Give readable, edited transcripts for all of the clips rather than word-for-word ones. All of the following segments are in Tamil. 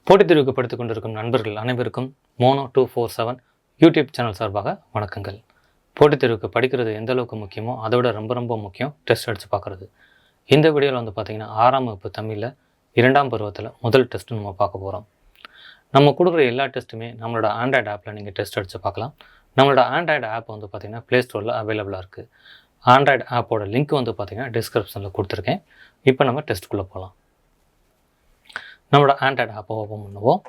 போட்டித் தேர்வுக்கு படித்துக் கொண்டிருக்கும் நண்பர்கள் அனைவருக்கும் மோனோ247 யூடியூப் சேனல் சார்பாக வணக்கங்கள். போட்டித் தேர்வுக்கு படிக்கிறது எந்த அளவுக்கு முக்கியமோ அதை விட ரொம்ப முக்கியம் டெஸ்ட் அடித்து பார்க்குறது. இந்த வீடியோவில் பார்த்தீங்கன்னா 6ஆம் வகுப்பு தமிழில் 2ஆம் பருவத்தில் முதல் டெஸ்ட்டு நம்ம பார்க்க போகிறோம். நம்ம கொடுக்குற எல்லா டெஸ்ட்டுமே நம்மளோட ஆண்ட்ராய்டு ஆப்பில் நீங்கள் டெஸ்ட் அடித்து பார்க்கலாம். நம்மளோட ஆண்ட்ராய்டு ஆப் பார்த்தீங்கன்னா ப்ளே ஸ்டோரில் அவைலபிளாக இருக்குது. ஆண்ட்ராய்டு ஆப்போட லிங்க் பார்த்தீங்கன்னா டிஸ்கிரிப்ஷனில் கொடுத்துருக்கேன். இப்போ நம்ம டெஸ்ட்டுக்குள்ளே போகலாம். நம்மளோட ஆண்ட்ராய்டு ஆப்பை ஓப்பன் பண்ணுவோம்.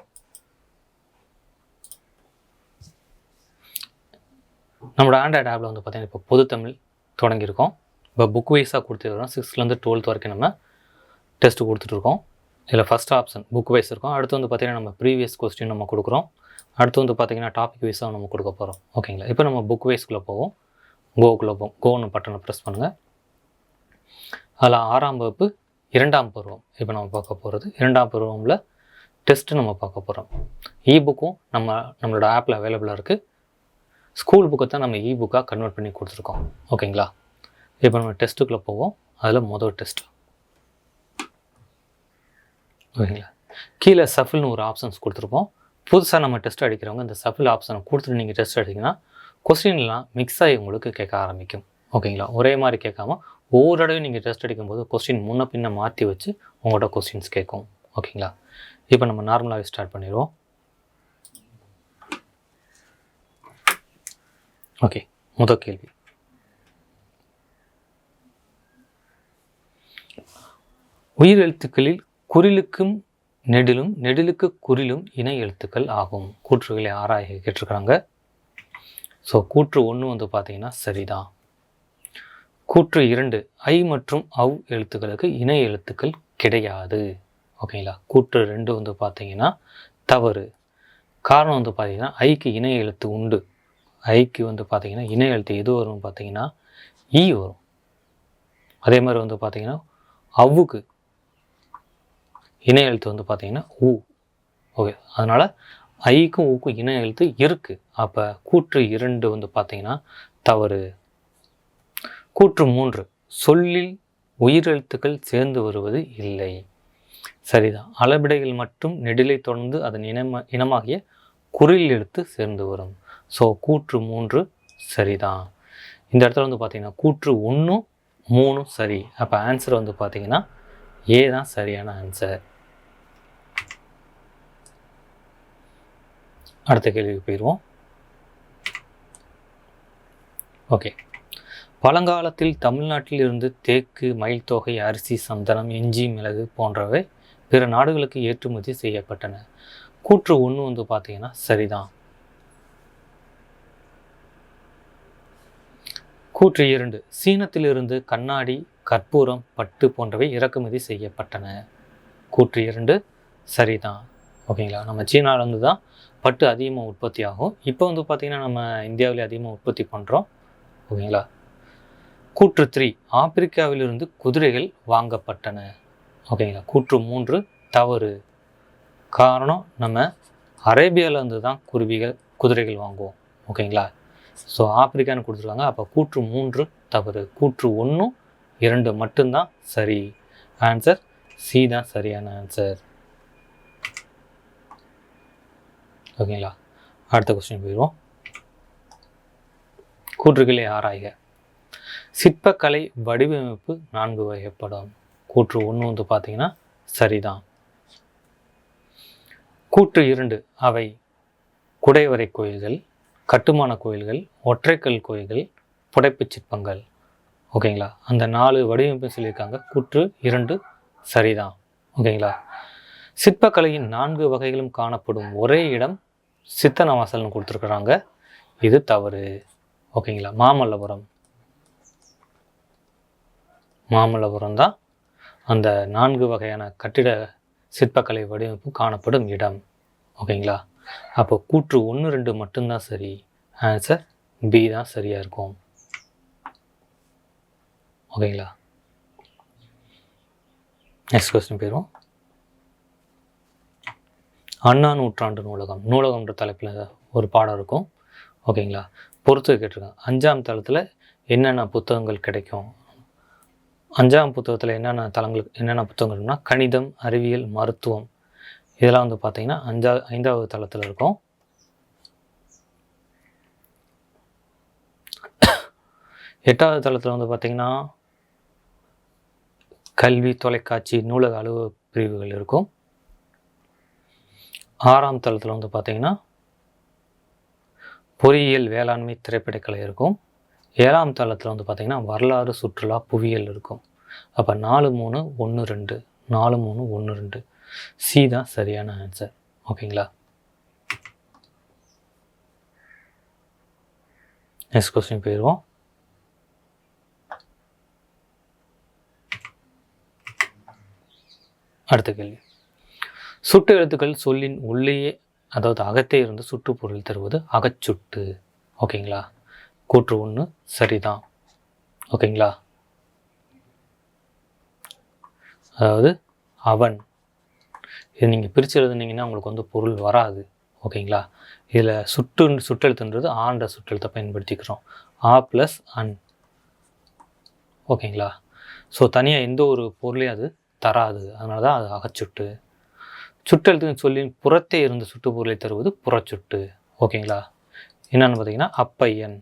நம்மளோட ஆண்ட்ராய்டு ஆப்பில் பார்த்தீங்கன்னா இப்போ பொது தமிழ் தொடங்கியிருக்கோம். இப்போ புக் வைஸாக கொடுத்துருக்கோம். 6th to 12th வரைக்கும் நம்ம டெஸ்ட்டு கொடுத்துட்ருக்கோம். இதில் ஃபஸ்ட் ஆப்ஷன் புக் வைஸ் இருக்கும். அடுத்து பார்த்தீங்கன்னா நம்ம ப்ரீவியஸ் கொஸ்டின் நம்ம கொடுக்குறோம். அடுத்து பார்த்தீங்கன்னா டாபிக் வைஸாக நம்ம கொடுக்க போகிறோம். ஓகேங்களா? இப்போ நம்ம புக் வைஸ்குள்ளே போவோம். கோவுக்குள்ளே போவோம். கோன்னு பட்டனை ப்ரெஸ் பண்ணுங்கள். அதில் 6ஆம் வகுப்பு 2ஆம் பருவம் இப்போ நம்ம பார்க்க போகிறது. 2ஆம் பருவமில் டெஸ்ட்டு நம்ம பார்க்க போகிறோம். புக்கும் நம்மளோட ஆப்பில் அவைலபிளாக இருக்குது. ஸ்கூல் புக்கை தான் நம்ம புக்காக கன்வெர்ட் பண்ணி கொடுத்துருக்கோம். ஓகேங்களா? இப்போ நம்ம டெஸ்ட்டுக்குள்ளே போவோம். அதில் முதல் டெஸ்ட். ஓகேங்களா? கீழே சஃபில்னு ஒரு ஆப்ஷன்ஸ் கொடுத்துருப்போம். புதுசாக நம்ம டெஸ்ட் அடிக்கிறவங்க இந்த சஃபில் ஆப்ஷனை கொடுத்துட்டு நீங்கள் டெஸ்ட் அடிச்சிங்கன்னா கொஸ்டின்லாம் மிக்ஸ் ஆகி உங்களுக்கு கேட்க ஆரம்பிக்கும். ஓகேங்களா? ஒரே மாதிரி கேட்காம ஒவ்வொரு தடவையும் நீங்கள் டெஸ்ட் அடிக்கும்போது கொஸ்டின் முன்ன பின்ன மாற்றி வச்சு உங்களோட கொஸ்டின்ஸ் கேட்கும். ஓகேங்களா? இப்போ நம்ம நார்மலாகவே ஸ்டார்ட் பண்ணிடுவோம். ஓகே, முதல் கேள்வி. உயிர் எழுத்துக்களில் குறிலுக்கும் நெடிலும் நெடிலுக்கு குறிலும் இணை எழுத்துக்கள் ஆகும். கூற்றுகளை ஆராய கேட்டிருக்கிறாங்க. ஸோ கூற்று 1 பார்த்தீங்கன்னா சரிதான். கூற்று 2 ஐ மற்றும் அவ் எழுத்துக்களுக்கு இணை எழுத்துக்கள் கிடையாது. ஓகேங்களா? கூற்று 2 பார்த்தீங்கன்னா தவறு. காரணம் பார்த்தீங்கன்னா ஐக்கு இணை எழுத்து உண்டு. ஐக்கு பார்த்தீங்கன்னா இணை எழுத்து எது வரும் பார்த்தீங்கன்னா வரும். அதே மாதிரி பார்த்தீங்கன்னா அவ்வுக்கு இணை எழுத்து பார்த்தீங்கன்னா ஊ. ஓகே, அதனால் ஐக்கும் ஊக்கும் இணை எழுத்து இருக்குது. அப்போ கூற்று 2 பார்த்தீங்கன்னா தவறு. கூற்று 3 சொல்லில் உயிரெழுத்துக்கள் சேர்ந்து வருவது இல்லை. சரிதான். அளபிடைகள் மட்டும் நெடிலை தொடர்ந்து அதன் இனமாகிய குறில் எழுத்து சேர்ந்து வரும். ஸோ கூற்று 3 சரிதான். இந்த இடத்துல பார்த்தீங்கன்னா கூற்று 1, 3 சரி. அப்போ ஆன்சர் பார்த்தீங்கன்னா ஏ தான் சரியான ஆன்சர். அடுத்த கேள்விக்கு போயிடுவோம். ஓகே, பழங்காலத்தில் தமிழ்நாட்டில் இருந்து தேக்கு, மயில் தொகை, அரிசி, சந்தனம், இஞ்சி, மிளகு போன்றவை பிற நாடுகளுக்கு ஏற்றுமதி செய்யப்பட்டன. கூற்று 1 பார்த்தீங்கன்னா சரிதான். கூற்று 2 சீனத்திலிருந்து கண்ணாடி, கற்பூரம், பட்டு போன்றவை இறக்குமதி செய்யப்பட்டன. கூற்று 2 சரிதான். ஓகேங்களா? நம்ம சீனாவிலேருந்து தான் பட்டு அதிகமாக உற்பத்தி ஆகும். இப்போ பார்த்தீங்கன்னா நம்ம இந்தியாவிலே அதிகமாக உற்பத்தி பண்ணுறோம். ஓகேங்களா? கூற்று 3 ஆப்பிரிக்காவிலிருந்து குதிரைகள் வாங்கப்பட்டன. ஓகேங்களா? கூற்று 3 தவறு. காரணம் நம்ம அரேபியாவிலேருந்து தான் குதிரைகள் வாங்குவோம். ஓகேங்களா? ஸோ ஆப்பிரிக்கான்னு கொடுத்துருக்காங்க. அப்போ கூற்று 3 தவறு. கூற்று 1, 2 மட்டும்தான் சரி. ஆன்சர் சி தான் சரியான ஆன்சர். ஓகேங்களா? அடுத்த கொஸ்டின் போயிடுவோம். கூற்றுகளை ஆராய்க. சிற்பக்கலை வடிவமைப்பு 4 வகைப்படும். கூற்று 1 பார்த்தீங்கன்னா சரிதான். கூற்று 2 அவை குடைவரை கோயில்கள், கட்டுமான கோயில்கள், ஒற்றைக்கல் கோயில்கள், புடைப்புச் சிற்பங்கள். ஓகேங்களா? அந்த 4 வடிவமைப்பு சொல்லியிருக்காங்க. கூற்று 2 சரிதான். ஓகேங்களா? சிற்பக்கலையின் 4 வகைகளும் காணப்படும் ஒரே இடம் சித்தனவாசல்னு கொடுத்துருக்குறாங்க. இது தவறு. ஓகேங்களா? மாமல்லபுரம் தான் அந்த 4 வகையான கட்டிட சிற்பக்கலை வடிவமைப்பு காணப்படும் இடம். ஓகேங்களா? அப்போ கூற்று 1, 2 மட்டும்தான் சரி. ஆன்சர் பி தான் சரியாக இருக்கும். ஓகேங்களா? நெக்ஸ்ட் கொஸ்டின் போயிடுவோம். அண்ணா நூற்றாண்டு நூலகம்ன்ற தலைப்பில் ஒரு பாடம் இருக்கும். ஓகேங்களா? பொறுத்து கேட்டிருக்கேன். 5ஆம் தளத்தில் என்னென்ன புத்தகங்கள் கிடைக்கும்? 5ஆம் புத்தகத்தில் என்னென்ன புத்தகங்கள்னா கணிதம், அறிவியல், மருத்துவம், இதெல்லாம் வந்து பார்த்திங்கன்னா 5வது தளத்தில் இருக்கும். எட்டாவது தளத்தில் வந்து பார்த்திங்கன்னா கல்வி, தொலைக்காட்சி, நூலக அலுவலக பிரிவுகள் இருக்கும். 6ஆம் தளத்தில் வந்து பார்த்திங்கன்னா பொறியியல், வேளாண்மை, திரைப்படக்கலை இருக்கும். 7ஆம் தளத்தில் வந்து பார்த்திங்கன்னா வரலாறு, சுற்றுலா, புவியியல் இருக்கும். அப்போ 4, 3, 1, 2 4, 3, 1, 2 சி தான் சரியான ஆன்சர். ஓகேங்களா? நெக்ஸ்ட் கொஸ்டின் போயிடுவோம். அடுத்த கேள்வி. சுட்டு எழுத்துக்கள் சொல்லின் உள்ளேயே, அதாவது அகத்தே இருந்து சுற்றுப்பொருள் தருவது அகச்சுட்டு. ஓகேங்களா? கூற்று 1 சரிதான். ஓகேங்களா? அதாவது அவன், இது நீங்கள் பிரித்து எழுதுனீங்கன்னா உங்களுக்கு வந்து பொருள் வராது. ஓகேங்களா? இதில் சுட்டெழுத்துன்றது ஆன்ற சுட்டெழுத்தை பயன்படுத்திக்கிறோம். ஆ ப்ளஸ் அன். ஓகேங்களா? ஸோ தனியாக எந்த ஒரு பொருளையும் அது தராது. அதனால தான் அது அகச்சுட்டு. சுட்டெழுத்துன்னு சொல்லி புறத்தே இருந்து சுட்டுப்பொருளை தருவது புறச்சுட்டு. ஓகேங்களா? என்னென்னு பார்த்தீங்கன்னா அப்பையன்.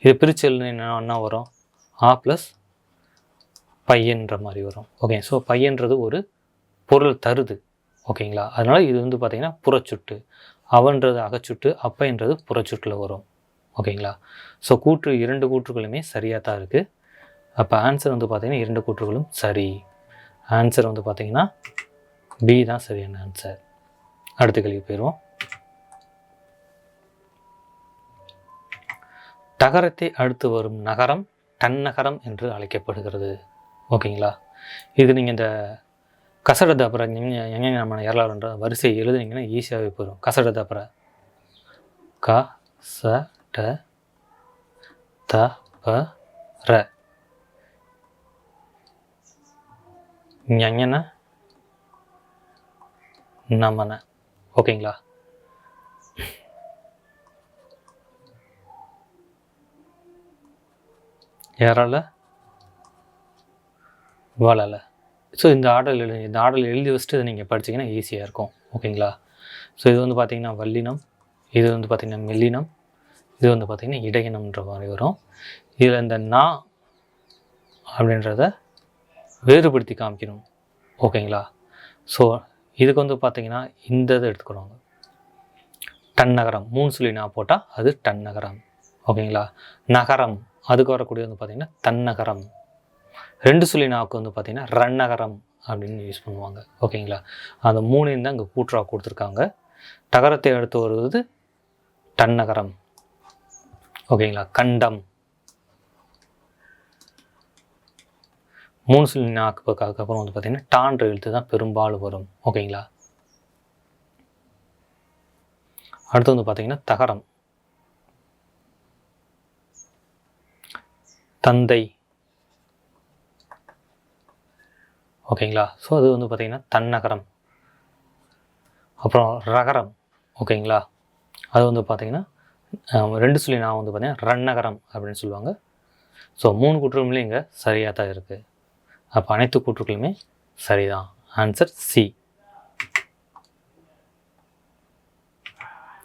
இது பிரித்து எழுதுனா என்ன வரும்? ஆ ப்ளஸ் பையன்ற மாதிரி வரும். ஓகே, ஸோ பையன்றது ஒரு பொருள் தருது. ஓகேங்களா? அதனால் இது வந்து பார்த்திங்கன்னா புறச்சுட்டு. அவன்றது அகச்சுட்டு, அப்பைன்றது புறச்சுட்டில் வரும். ஓகேங்களா? ஸோ கூற்று 2 கூற்றுகளுமே சரியாக தான் இருக்குது. அப்போ ஆன்சர் வந்து பார்த்திங்கன்னா 2 கூற்றுகளும் சரி. ஆன்சர் வந்து பார்த்திங்கன்னா பி தான் சரியான ஆன்சர். அடுத்த கேள்வி போயிடுவோம். டகரத்தை அடுத்து வரும் நகரம் டன்னகரம் என்று அழைக்கப்படுகிறது. ஓகேங்களா? இது நீங்கள் இந்த கசட தபர எங்கே நம்ம எரலாறுன்ற வரிசை எழுதுனீங்கன்னா ஈஸியாகவே போயிடும். கசட தபர க ச ட த ப ர ஞன நமன. ஓகேங்களா? ஏறால வளலை. ஸோ இந்த ஆர்டர் எழுதி வச்சுட்டு இதை நீங்கள் படிச்சிங்கன்னா ஈஸியாக இருக்கும். ஓகேங்களா? ஸோ இது வந்து பார்த்திங்கன்னா வல்லினம், இது வந்து பார்த்திங்கன்னா மெல்லினம், இது வந்து பார்த்திங்கன்னா இடையினம்ன்ற மாதிரி வரும். இதில் இந்த நா அப்படின்றத வேறுபடுத்தி காமிக்கணும். ஓகேங்களா? ஸோ இதுக்கு வந்து பார்த்திங்கன்னா இந்த இதை எடுத்துக்கிறோங்க. டன்னகரம் 3 சொல்லி நான் போட்டால் அது டன்னகரம். ஓகேங்களா? நகரம் அதுக்கு வரக்கூடிய வந்து பார்த்திங்கன்னா தன்னகரம். 2 சொல்லி நாவுக்கு வந்து பார்த்திங்கன்னா ரன்னகரம் அப்படின்னு யூஸ் பண்ணுவாங்க. ஓகேங்களா? அந்த 3 தான் இங்கே கூற்றாக கொடுத்துருக்காங்க. டகரத்தை எடுத்து வருவது டன்னகரம். ஓகேங்களா? கண்டம் 3 சொல்லி நாக்கு அப்புறம் வந்து பார்த்திங்கன்னா டான்ற எழுத்து தான் பெரும்பாலும் வரும். ஓகேங்களா? அடுத்து வந்து பார்த்திங்கன்னா தகரம் தந்தை. ஓகேங்களா? ஸோ அது வந்து பார்த்திங்கன்னா தன்னகரம். அப்புறம் ரகரம். ஓகேங்களா? அது வந்து பார்த்திங்கன்னா 2 சொல்லி நான் வந்து பார்த்திங்கன்னா ரன்னகரம் அப்படின்னு சொல்லுவாங்க. ஸோ 3 கூற்றுகளுமே இங்கே சரியாக தான் இருக்குது. அப்போ அனைத்து கூற்றுகளுமே சரிதான். Answer C.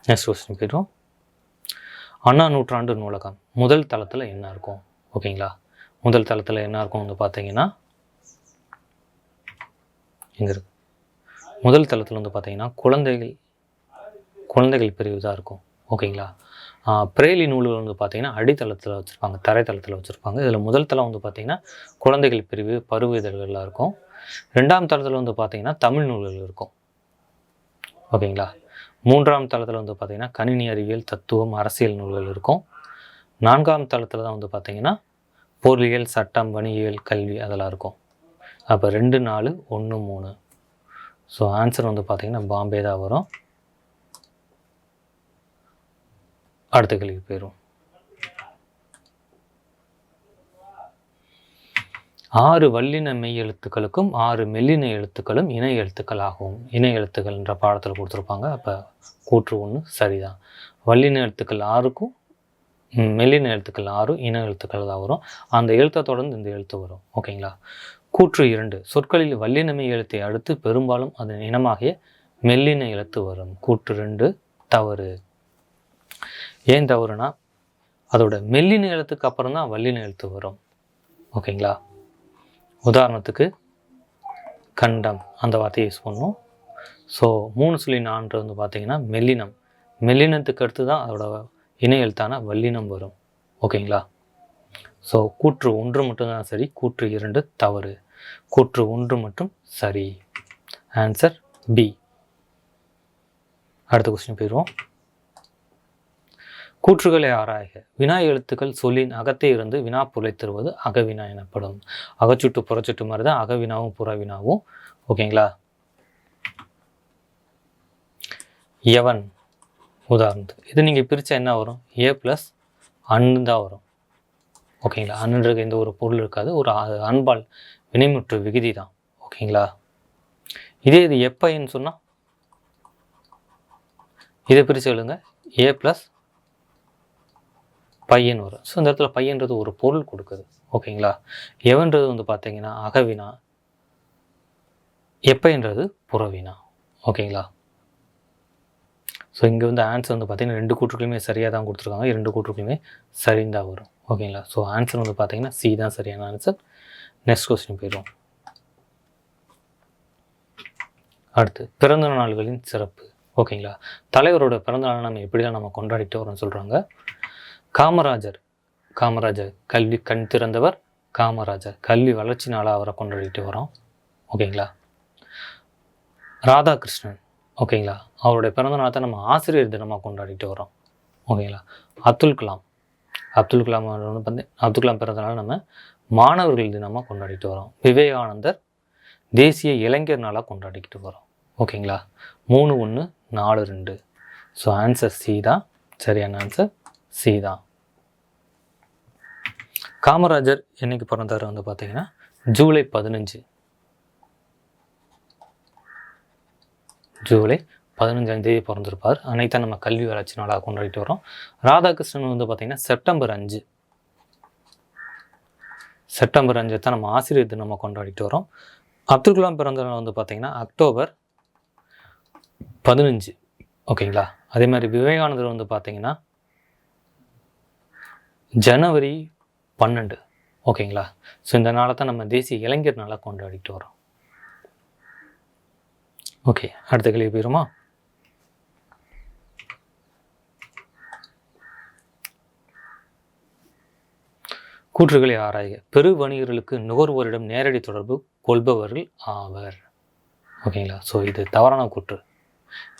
நெக்ஸ்ட் கொஸ்டின் போய்டும். அண்ணா நூற்றாண்டு நூலகம் முதல் தளத்தில் என்ன இருக்கும்? ஓகேங்களா? முதல் தளத்தில் என்ன இருக்கும் வந்து பார்த்தீங்கன்னா எங்கே இருக்கு? முதல் தளத்தில் வந்து பார்த்தீங்கன்னா குழந்தைகள் பிரிவு தான் இருக்கும். ஓகேங்களா? பிரேலி நூல்கள் வந்து பார்த்திங்கன்னா அடித்தளத்தில் வச்சுருப்பாங்க, தரைத்தளத்தில் வச்சுருப்பாங்க. இதில் முதல் தளம் வந்து பார்த்திங்கன்னா குழந்தைகள் பிரிவு, பருவ இதழ்கள்லாம் இருக்கும். 2ஆம் தளத்தில் வந்து பார்த்திங்கன்னா தமிழ் நூல்கள் இருக்கும். ஓகேங்களா? 3ஆம் தளத்தில் வந்து பார்த்திங்கன்னா கணினி அறிவியல், தத்துவம், அரசியல் நூல்கள் இருக்கும். 4ஆம் தளத்தில் தான் வந்து பார்த்திங்கன்னா பொருளியல், சட்டம், வணிகவியல், கல்வி அதெல்லாம் இருக்கும். அப்போ 2, 4, 1, 3. ஸோ ஆன்சர் வந்து பார்த்திங்கன்னா பாம்பே தான் வரும். அடுத்த கேள்வி போயிடும். 6 வல்லின மெய் எழுத்துக்களுக்கும் 6 மெல்லின எழுத்துக்களும் இணை எழுத்துக்கள் ஆகும். இணை எழுத்துக்கள் என்ற பாடத்தில் கொடுத்துருப்பாங்க. அப்போ கூற்று 1 சரிதான். வல்லின எழுத்துக்கள் 6க்கும் மெல்லின எழுத்துக்கள் 6 இன எழுத்துக்கள் தான் வரும். அந்த எழுத்தை தொடர்ந்து இந்த எழுத்து வரும். ஓகேங்களா? கூற்று 2, சொற்களில் வல்லினமை எழுத்தை அடுத்து பெரும்பாலும் அதன் இனமாகிய மெல்லின எழுத்து வரும். கூற்று 2 தவறு. ஏன் தவறுனா அதோட மெல்லின எழுத்துக்கு அப்புறம் தான் வல்லின எழுத்து வரும். ஓகேங்களா? உதாரணத்துக்கு கண்டம் அந்த வார்த்தையை யூஸ் பண்ணும். ஸோ 3.4 வந்து பார்த்தீங்கன்னா மெல்லினம். மெல்லினத்துக்கு அடுத்து தான் அதோட இணை எழுத்தான வல்லினம் வரும். ஓகேங்களா? ஸோ கூற்று 1 மட்டும்தான் சரி, கூற்று 2 தவறு. கூற்று 1 மட்டும் சரி. Answer B. அடுத்த கொஸ்டின் போயிடுவோம். கூற்றுகளை ஆராய்க. வினா எழுத்துக்கள் சொல்லின் அகத்தே இருந்து வினா பொருளை தருவது அகவினா எனப்படும். அகச்சுட்டு புறச்சுட்டு மாதிரி தான் அகவினாவும் புறவினாவும். ஓகேங்களா? எவன் உதாரணத்துக்கு இது நீங்கள் பிரித்தா என்ன வரும்? ஏ ப்ளஸ் அன்னு தான் வரும். ஓகேங்களா? அன்னுன்றது எந்த ஒரு பொருள் இருக்காது, ஒரு அன்பால் வினைமுற்று விகுதி தான். ஓகேங்களா? இதே இது எப்பைன்னு சொன்னால் இதை பிரித்து எழுதுங்க. ஏ ப்ளஸ் பையன் வரும். ஸோ இந்த இடத்துல பையன்றது ஒரு பொருள் கொடுக்குது. ஓகேங்களா? எவன்றது வந்து பார்த்தீங்கன்னா அகவினா, எப்பைன்றது புறவினா. ஓகேங்களா? ஸோ இங்கே வந்து ஆன்சர் வந்து பார்த்தீங்கன்னா 2 கூற்றுக்களுமே சரியாக தான் கொடுத்துருக்காங்க. 2 கூற்றுக்களுமே சரின்னு தான் வரும். ஓகேங்களா? ஸோ ஆன்சர் வந்து பார்த்தீங்கன்னா சி தான் சரியான ஆன்சர். நெக்ஸ்ட் கொஸ்டின் போயிடுவோம். அடுத்து பிறந்த நாள்களின் சிறப்பு. ஓகேங்களா? தலைவரோட பிறந்த நாள் நம்ம எப்படிலாம் நம்ம கொண்டாடிட்டு வரோம்னு சொல்கிறாங்க. காமராஜர் கல்வி கண் திறந்தவர். காமராஜர் கல்வி வளர்ச்சி நாளாக அவரை கொண்டாடிட்டு வரோம். ஓகேங்களா? ராதாகிருஷ்ணன், ஓகேங்களா, அவருடைய பிறந்த நாளை தான் நம்ம ஆசிரியர் தினமாக கொண்டாடிட்டு வரோம். ஓகேங்களா? அப்துல் கலாம் வந்து அப்துல் கலாம் பிறந்தநாள் நம்ம மாணவர்கள் தினமாக கொண்டாடிட்டு வரோம். விவேகானந்தர் தேசிய இளைஞர் நாளாக கொண்டாடிக்கிட்டு வரோம். ஓகேங்களா? 3-1-4-2. ஸோ ஆன்சர் சி தான் சரியான ஆன்சர். சி தான். காமராஜர் என்னைக்கு பிறந்தார் வந்து பார்த்தீங்கன்னா ஜூலை 15. ஜூலை 15ஆம் தேதி பிறந்திருப்பார். அனைத்தான் நம்ம கல்வி வளர்ச்சி நாளாக கொண்டாடிட்டு வரோம். ராதாகிருஷ்ணன் வந்து பார்த்தீங்கன்னா செப்டம்பர் 5. செப்டம்பர் 5 தான் நம்ம ஆசிரியர் தினமாக கொண்டாடிட்டு வரோம். அப்துல் கலாம் பிறந்த நாள் வந்து பார்த்தீங்கன்னா அக்டோபர் 15. ஓகேங்களா? அதே மாதிரி விவேகானந்தர் வந்து பார்த்தீங்கன்னா ஜனவரி 12. ஓகேங்களா? ஸோ இந்த நாளை தான் நம்ம தேசிய இளைஞர் நாளாக கொண்டாடிட்டு வரோம். ஓகே, அடுத்த கேள்வி போயிருமா? கூற்றுகளை ஆராய்க. பெரு வணிகர்களுக்கு நுகர்வோரிடம் நேரடி தொடர்பு கொள்பவர்கள் ஆவர். ஓகேங்களா? ஸோ இது தவறான கூற்று.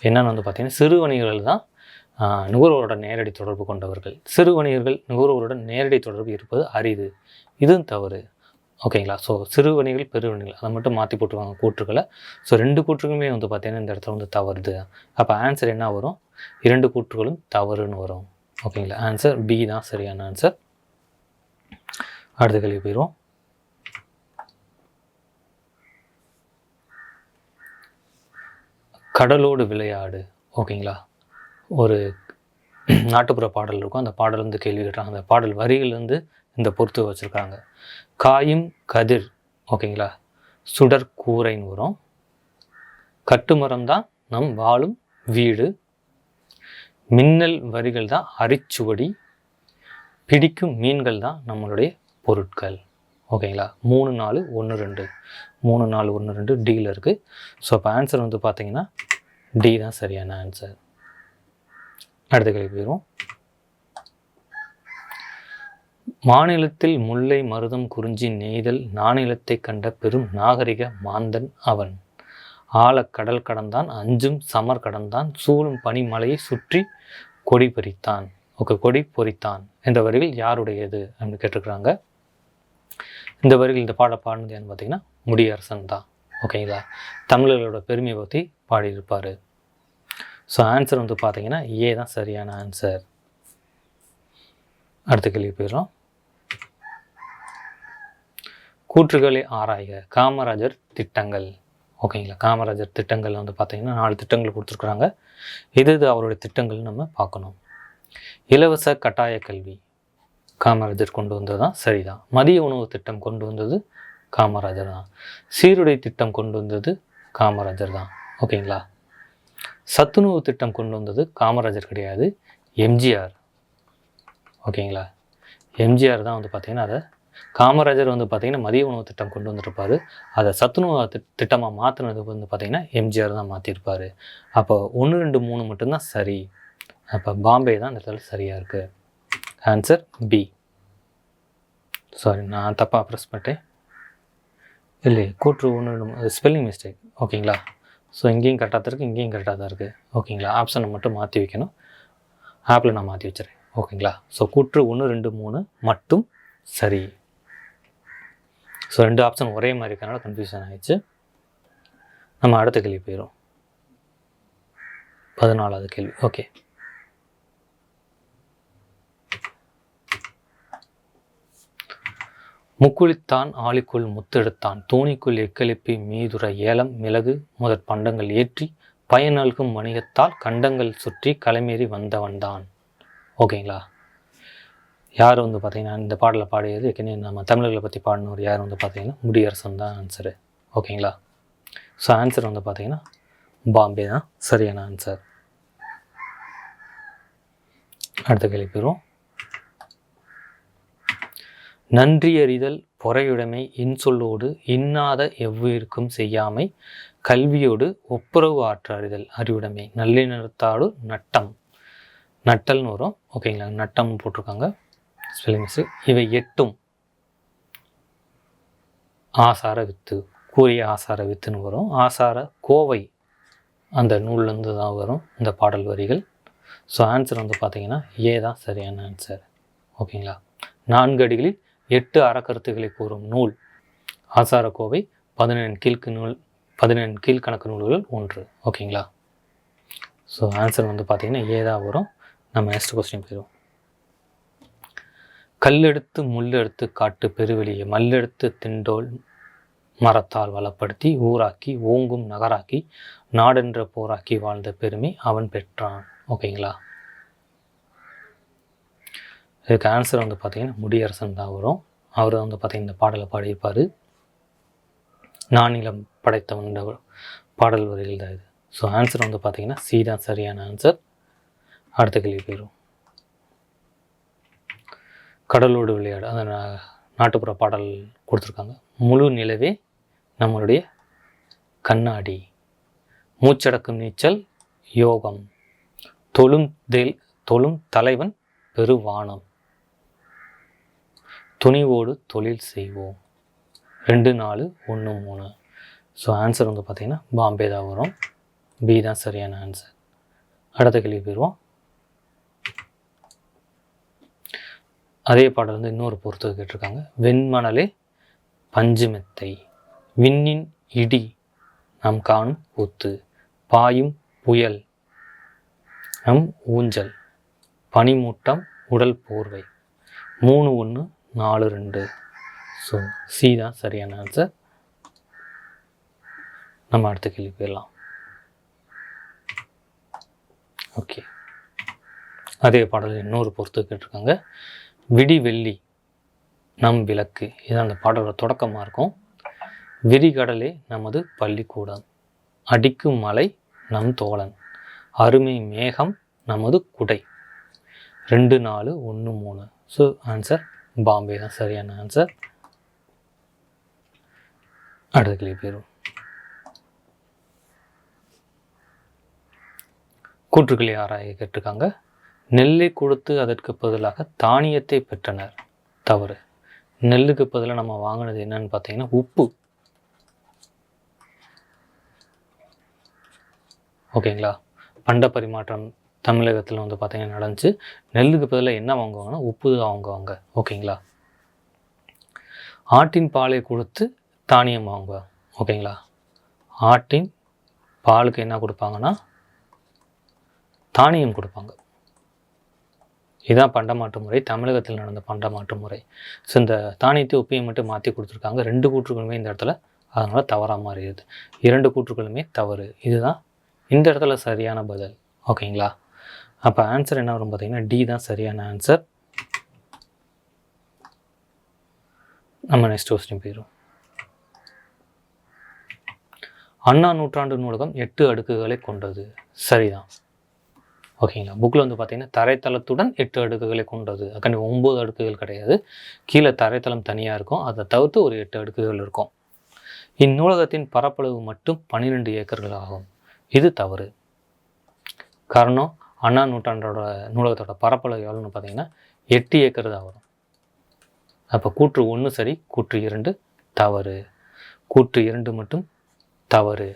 என்னன்னு வந்து பார்த்தீங்கன்னா சிறு வணிகர்கள் தான் நுகர்வோருடன் நேரடி தொடர்பு கொண்டவர்கள். சிறு வணிகர்கள் நுகர்வோருடன் நேரடி தொடர்பு இருப்பது அரிது. இதுவும் தவறு. ஓகேங்களா? ஸோ சிறு வணிகர்கள் பெரு வணிகர்கள் அதை மட்டும் மாற்றி போட்டுருவாங்க கூற்றுக்களை. ஸோ 2 கூற்றுகளுமே வந்து பார்த்தீங்கன்னா இந்த இடத்துல வந்து தவறுது. அப்போ ஆன்சர் என்ன வரும்? 2 கூற்றுகளும் தவறுன்னு வரும். ஓகேங்களா? ஆன்சர் பி தான் சரியான ஆன்சர். அடுத்த கேள்வி போயிடுவோம். கடலோடு விளையாடு. ஓகேங்களா? ஒரு நாட்டுப்புற பாடல் இருக்கும். அந்த பாடல் வந்து கேள்வி கேட்டாங்க. அந்த பாடல் வரிகள் வந்து இந்த பொறுத்து வச்சுருக்காங்க. காயும் கதிர், ஓகேங்களா, சுடர் கூரைன்னு வரும். கட்டுமரம் தான் நம் வாழும் வீடு. மின்னல் வரிகள் தான் அரிச்சுவடி. பிடிக்கும் மீன்கள் தான் நம்மளுடைய பொருட்கள். ஓகேங்களா? 3-4-1-2. 3-4-1-2 டியில் இருக்குது. ஸோ அப்போ ஆன்சர் வந்து பார்த்தீங்கன்னா டி தான் சரியான ஆன்சர். அடுத்த கேள்வி போயிடும். மாநிலத்தில் முல்லை மருதம் குறிஞ்சி நெய்தல் நானிலத்தை கண்ட பெரும் நாகரிக மாந்தன் அவன். ஆழக்கடல் கடந்தான் அஞ்சும் சமர் கடந்தான் சூழும் பனிமலையை சுற்றி கொடி பறித்தான். ஓகே, கொடி பொறித்தான். இந்த வரிகள் யாருடையது அப்படின்னு கேட்டிருக்கிறாங்க. இந்த வரிகள் இந்த பாடினது ஏன்னு பார்த்தீங்கன்னா முடியரசன் தான். ஓகேங்களா? தமிழர்களோட பெருமையை பற்றி பாடியிருப்பார். ஸோ ஆன்சர் வந்து பார்த்தீங்கன்னா ஏ தான் சரியான ஆன்சர். அடுத்த கேள்வி போயிடுறோம். கூற்றுகளை ஆராய்க. காமராஜர் திட்டங்கள். ஓகேங்களா? காமராஜர் திட்டங்கள் வந்து பார்த்தீங்கன்னா 4 திட்டங்கள் கொடுத்துருக்குறாங்க. இது அவருடைய திட்டங்கள் நம்ம பார்க்கணும். இலவச கட்டாய கல்வி காமராஜர் கொண்டு வந்தது தான் சரிதான். மதிய உணவு திட்டம் கொண்டு வந்தது காமராஜர் தான். சீருடை திட்டம் கொண்டு வந்தது காமராஜர் தான். ஓகேங்களா. சத்துணவு திட்டம் கொண்டு வந்தது காமராஜர் கிடையாது, எம்ஜிஆர். ஓகேங்களா. எம்ஜிஆர் தான் வந்து பார்த்திங்கன்னா அதை, காமராஜர் வந்து பார்த்திங்கன்னா மதிய உணவு திட்டம் கொண்டு வந்துருப்பார். அதை சத்துணவு திட்டமாக மாற்றினது வந்து பார்த்திங்கன்னா எம்ஜிஆர் தான் மாற்றிருப்பார். அப்போ 1, 2, 3 மட்டும்தான் சரி. அப்போ பாம்பே தான் இந்த இடத்துல சரியாக இருக்குது. Answer B. சாரி, நான் தப்பாக ப்ரெஸ் பண்ணிட்டேன். இல்லை, கூற்று 1, 2 ஸ்பெல்லிங் மிஸ்டேக். ஓகேங்களா. ஸோ இங்கேயும் கரெக்டாக தான் இருக்குது, இங்கேயும் கரெக்டாக தான் இருக்குது. ஓகேங்களா. ஆப்ஷனை மட்டும் மாற்றி வைக்கணும். ஆப்பில் நான் மாற்றி வச்சுறேன். ஓகேங்களா. ஸோ கூற்று 1, 2, 3 மட்டும் சரி. ஸோ 2 ஆப்ஷன் ஒரே மாதிரி இருக்கனால கன்ஃபியூஷன் ஆகிடுச்சு. நம்ம அடுத்த கேள்வி போயிடும். 14வது கேள்வி. ஓகே. முக்குளித்தான் ஆழிக்குள் முத்தெடுத்தான், தூணிக்குள் எக்களிப்பி மீதுர ஏலம் மிளகு முதற் பண்டங்கள் ஏற்றி பயனல்கும் வணிகத்தால் கண்டங்கள் சுற்றி களமேறி வந்தவன்தான். ஓகேங்களா. யார் வந்து பார்த்திங்கன்னா இந்த பாடலை பாடியது ஏற்கனவே நம்ம தமிழர்களை பற்றி பாடினவர் யார் வந்து பார்த்திங்கன்னா முடியரசன் தான் ஆன்சரு. ஓகேங்களா. ஸோ ஆன்சர் வந்து பார்த்திங்கன்னா பாம்பே தான் சரியான ஆன்சர். அடுத்த கேள்வி போயிடுவோம். நன்றியறிதல் பொறையுடைமை இன்சொல்லோடு இன்னாத எவ்வுயிருக்கும் செய்யாமை கல்வியோடு ஒப்புரவு ஆற்றறிதல் அறிவுடைமை நல்லிணத்தாடு நட்டம். நட்டல்னு வரும். ஓகேங்களா. நட்டம் போட்டிருக்காங்க, ஸ்பெல்லிங் மிஸ்டேக். இவை 8ம் ஆசார வித்து, கூறிய ஆசார வித்துன்னு வரும். ஆசார கோவை அந்த நூல்லேருந்து தான் வரும் இந்த பாடல் வரிகள். ஸோ ஆன்சர் வந்து பார்த்திங்கன்னா ஏ தான் சரியான ஆன்சர். ஓகேங்களா. 4 அடிகளில் 8 அறக்கருத்துக்களை கூறும் நூல் ஆசார கோவை. 17 கீழ்கணக்கு நூல்கள் 1. ஓகேங்களா. ஸோ ஆன்சர் வந்து பார்த்திங்கன்னா ஏ தான் வரும். நம்ம நெக்ஸ்ட் கொஸ்டின் போயிடுவோம். கல்லெடுத்து முள்ளெடுத்து காட்டு பெருவெளியை மல்லெடுத்து திண்டோல் மரத்தால் வளப்படுத்தி ஊராக்கி ஓங்கும் நகராக்கி நாடென்ற போராக்கி வாழ்ந்த பெருமை அவன் பெற்றான். ஓகேங்களா. இதுக்கு ஆன்சர் வந்து பார்த்திங்கன்னா முடியரசன் தான் வரும். அவர் வந்து பார்த்திங்கன்னா இந்த பாடலை பாடியிருப்பார். நானிலம் படைத்தவன் பாடல் வரிகள் தான் இது. ஸோ ஆன்சர் வந்து பார்த்திங்கன்னா சி தான் சரியான ஆன்சர். அடுத்த கேள்வி போயிடும். கடலோடு விளையாடு அந்த நாட்டுப்புற பாடல் கொடுத்துருக்காங்க. முழு நிலவே நம்மளுடைய கண்ணாடி, மூச்சடக்கும் நீச்சல் யோகம், தொழும் தலைவன் பெருவானம், துணிவோடு தொழில் செய்வோம், 2, 4, 1, 3. ஸோ ஆன்சர் வந்து பார்த்திங்கன்னா பாம்பே தான் வரும். பி தான் சரியான ஆன்சர். அடுத்த கேள்வி போயிடுவோம். அதே பாடல் வந்து இன்னொரு பொறுத்து கேட்டிருக்காங்க. வெண்மணலே பஞ்சுமெத்தை, விண்ணின் இடி நாம் காணும் கூத்து, பாயும் புயல் நம் ஊஞ்சல், பனிமூட்டம் உடல் போர்வை, 3, 1, 4, 2. ஸோ சி தான் சரியான ஆன்சர். நம்ம அடுத்த கேள்வி போயிடலாம். ஓகே. அதே பாடல் இன்னொரு பொறுத்து கேட்டிருக்காங்க. விடி வெள்ளி நம் விளக்கு, இதுதான் அந்த பாடலோட தொடக்கமாக இருக்கும். விரிகடலே நமது பள்ளிக்கூடம், அடிக்கும் மலை நம் தோழன், அருமை மேகம் நமது குடை, 2, 4, 1, 3. ஸோ ஆன்சர் பாம்பே தான் சரியான ஆன்சர். அடுத்த கேள்வி போயிடும். கூற்றுக்களை ஆராய கேட்டிருக்காங்க. நெல்லை கொடுத்து அதற்கு பதிலாக தானியத்தை பெற்றனர், தவறு. நெல்லுக்கு பதிலாக நம்ம வாங்கினது என்னன்னு பார்த்தீங்கன்னா உப்பு. ஓகேங்களா. பண்ட பரிமாற்றம் தமிழகத்தில் வந்து பார்த்தீங்கன்னா நடந்துச்சு. நெல்லுக்கு பதிலாக என்ன வாங்குவாங்கன்னா உப்பு தான் வாங்குவாங்க. ஓகேங்களா. ஆட்டின் பாலை கொடுத்து தானியம் வாங்குவாங்க. ஓகேங்களா. ஆட்டின் பாலுக்கு என்ன கொடுப்பாங்கன்னா தானியம் கொடுப்பாங்க. இதுதான் பண்டமாற்று முறை, தமிழகத்தில் நடந்த பண்டமாற்று முறை. ஸோ இந்த தானியத்தை உப்பையும் மட்டும் மாற்றி கொடுத்துருக்காங்க. 2 கூற்றுகளுமே இந்த இடத்துல அதனால் தவறாக மாறிடுது. 2 கூற்றுகளுமே தவறு. இதுதான் இந்த இடத்துல சரியான பதில். ஓகேங்களா. அப்போ ஆன்சர் என்ன வரும் பார்த்தீங்கன்னா டி தான் சரியான ஆன்சர். நம்ம நெக்ஸ்ட் கொஸ்டின் போயிடும். அண்ணா நூற்றாண்டு நூலகம் 8 அடுக்குகளை கொண்டது. சரிதான். ஓகேங்களா. புக்கில் வந்து பார்த்தீங்கன்னா தரைத்தளத்துடன் 8 அடுக்குகளை கொண்டது. அதுக்காண்டி 9 அடுக்குகள் கிடையாது. கீழே தரைத்தளம் தனியாக இருக்கும். அதை தவிர்த்து ஒரு 8 அடுக்குகள் இருக்கும். இந்நூலகத்தின் பரப்பளவு மட்டும் 12 ஏக்கர்கள் ஆகும். இது தவறு. காரணம், அண்ணா நூற்றாண்டோட நூலகத்தோட பரப்பளவு எவ்வளோன்னு பார்த்தீங்கன்னா 8 ஏக்கர் தான் வரும். அப்போ கூற்று 1 சரி, கூற்று 2 தவறு. கூற்று 2 மட்டும் தவறு.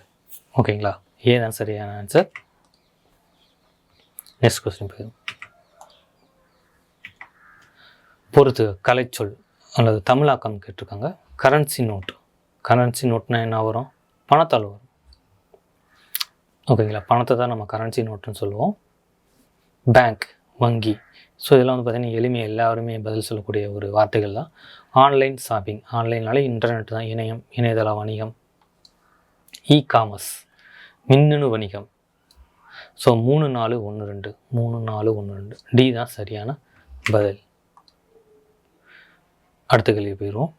ஓகேங்களா. ஏதான் சரியான ஆன்சர். நெக்ஸ்ட் கொஸ்டின் போயிடும். பொறுத்து கலைச்சொல் அல்லது தமிழாக்கம் கேட்டிருக்காங்க. Currency note. கரன்சி நோட்னா என்ன வரும்? பணத்தால் வரும். ஓகேங்களா. பணத்தை தான் நம்ம கரன்சி நோட்டுன்னு சொல்லுவோம். பேங்க், வங்கி. ஸோ இதெல்லாம் வந்து பார்த்திங்கன்னா எளிமையாக எல்லாருமே பதில் சொல்லக்கூடிய ஒரு வார்த்தைகள் தான். Online shopping. ஆன்லைன்னாலே இன்டர்நெட் தான், இணையம், இணையதள வணிகம். இ காமர்ஸ், மின்னணு வணிகம். ஸோ 3 4 1 2 3 4 1 2 டி தான் சரியான பதில். அடுத்த கேள்வி போயிடுவோம்.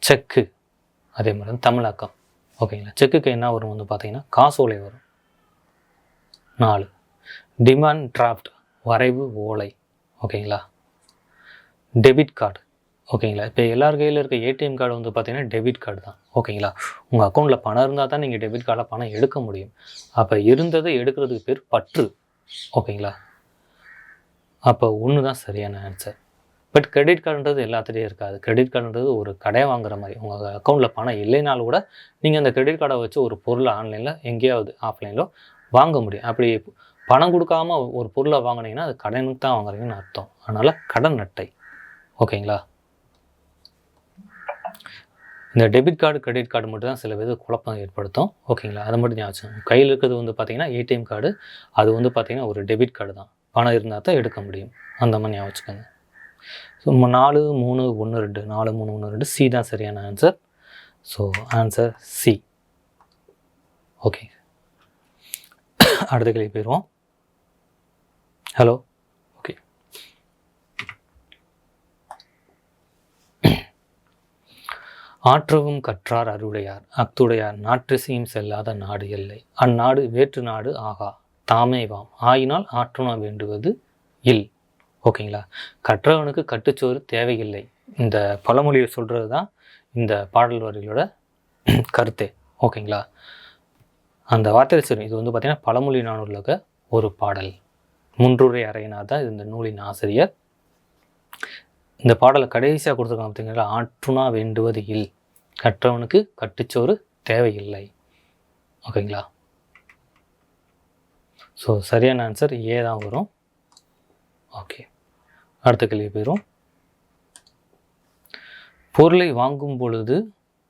செக்கு. அதே மாதிரி தான் தமிழாக்கம். ஓகேங்களா. செக்குக்கு என்ன வரும் வந்து பார்த்தீங்கன்னா காசோலை வரும். 4. டிமாண்ட் டிராஃப்ட், வரைவு ஓலை. ஓகேங்களா. Debit card. ஓகேங்களா. இப்போ எல்லார் கையில் இருக்க ஏடிஎம் கார்டு வந்து பார்த்தீங்கன்னா டெபிட் கார்டு தான். ஓகேங்களா. உங்கள் அக்கௌண்ட்டில் பணம் இருந்தால் தான் நீங்கள் டெபிட் கார்டில் பணம் எடுக்க முடியும். அப்போ இருந்ததை எடுக்கிறதுக்கு பேர் பற்று. ஓகேங்களா. அப்போ ஒன்று தான் சரியான ஆன்சர். பட் கிரெடிட் கார்டுன்றது எல்லாத்துலேயும் இருக்காது. கிரெடிட் கார்டுன்றது ஒரு கடை வாங்குற மாதிரி. உங்கள் அக்கௌண்ட்டில் பணம் இல்லைனாலும் கூட நீங்கள் அந்த கிரெடிட் கார்டை வச்சு ஒரு பொருளை ஆன்லைனில் எங்கேயாவது ஆஃப்லைனிலோ வாங்க முடியும். அப்படி பணம் கொடுக்காம ஒரு பொருளை வாங்கினீங்கன்னா அது கடனுக்கு தான் வாங்குறீங்கன்னு அர்த்தம். அதனால் கடன் அட்டை. ஓகேங்களா. இந்த டெபிட் கார்டு கிரெடிட் கார்டு மட்டும் தான் சில பேர் குழப்பம் ஏற்படுத்தும். ஓகேங்களா. அதை மட்டும் ஞாபகம். கையில் இருக்கிறது வந்து பார்த்திங்கன்னா ஏடிஎம் கார்டு. அது வந்து பார்த்திங்கன்னா ஒரு டெபிட் கார்டு தான். பணம் இருந்தால் தான் எடுக்க முடியும். அந்த மாதிரி ஞாபகம் வச்சுக்கோங்க. ஸோ 4 3 1 2 4 3 1 2 சி தான் சரியான answer. So answer C. Okay. அடுத்த கேள்வி போயிடுவோம். ஹலோ. ஓகே. ஆற்றவும் கற்றார் அருடையார் அக்துடையார் நாற்றிசையும் செல்லாத நாடு இல்லை. அந்நாடு வேற்று நாடு ஆகா தாமேவாம் ஆயினால் ஆற்றுண வேண்டுவது இல். ஓகேங்களா. கற்றவனுக்கு கட்டுச்சோறு தேவையில்லை. இந்த பழமொழியை சொல்கிறது தான் இந்த பாடல் வரிகளோட கருத்தே. ஓகேங்களா. அந்த வார்த்தை சரி. இது வந்து பார்த்திங்கன்னா பழமொழி நானூறுல ஒரு பாடல். முன்றுரை அறையினார் தான் இந்த நூலின் ஆசிரியர். இந்த பாடலை கடைசியாக கொடுத்துருக்காங்க பார்த்தீங்களா. ஆற்றுணா வேண்டுவது இல். கற்றவனுக்கு கட்டுச்சோறு தேவையில்லை. ஓகேங்களா. ஸோ சரியான ஆன்சர் ஏ தான் வரும். ஓகே. அடுத்த கேள்வி போயிடும். பொருளை வாங்கும் பொழுது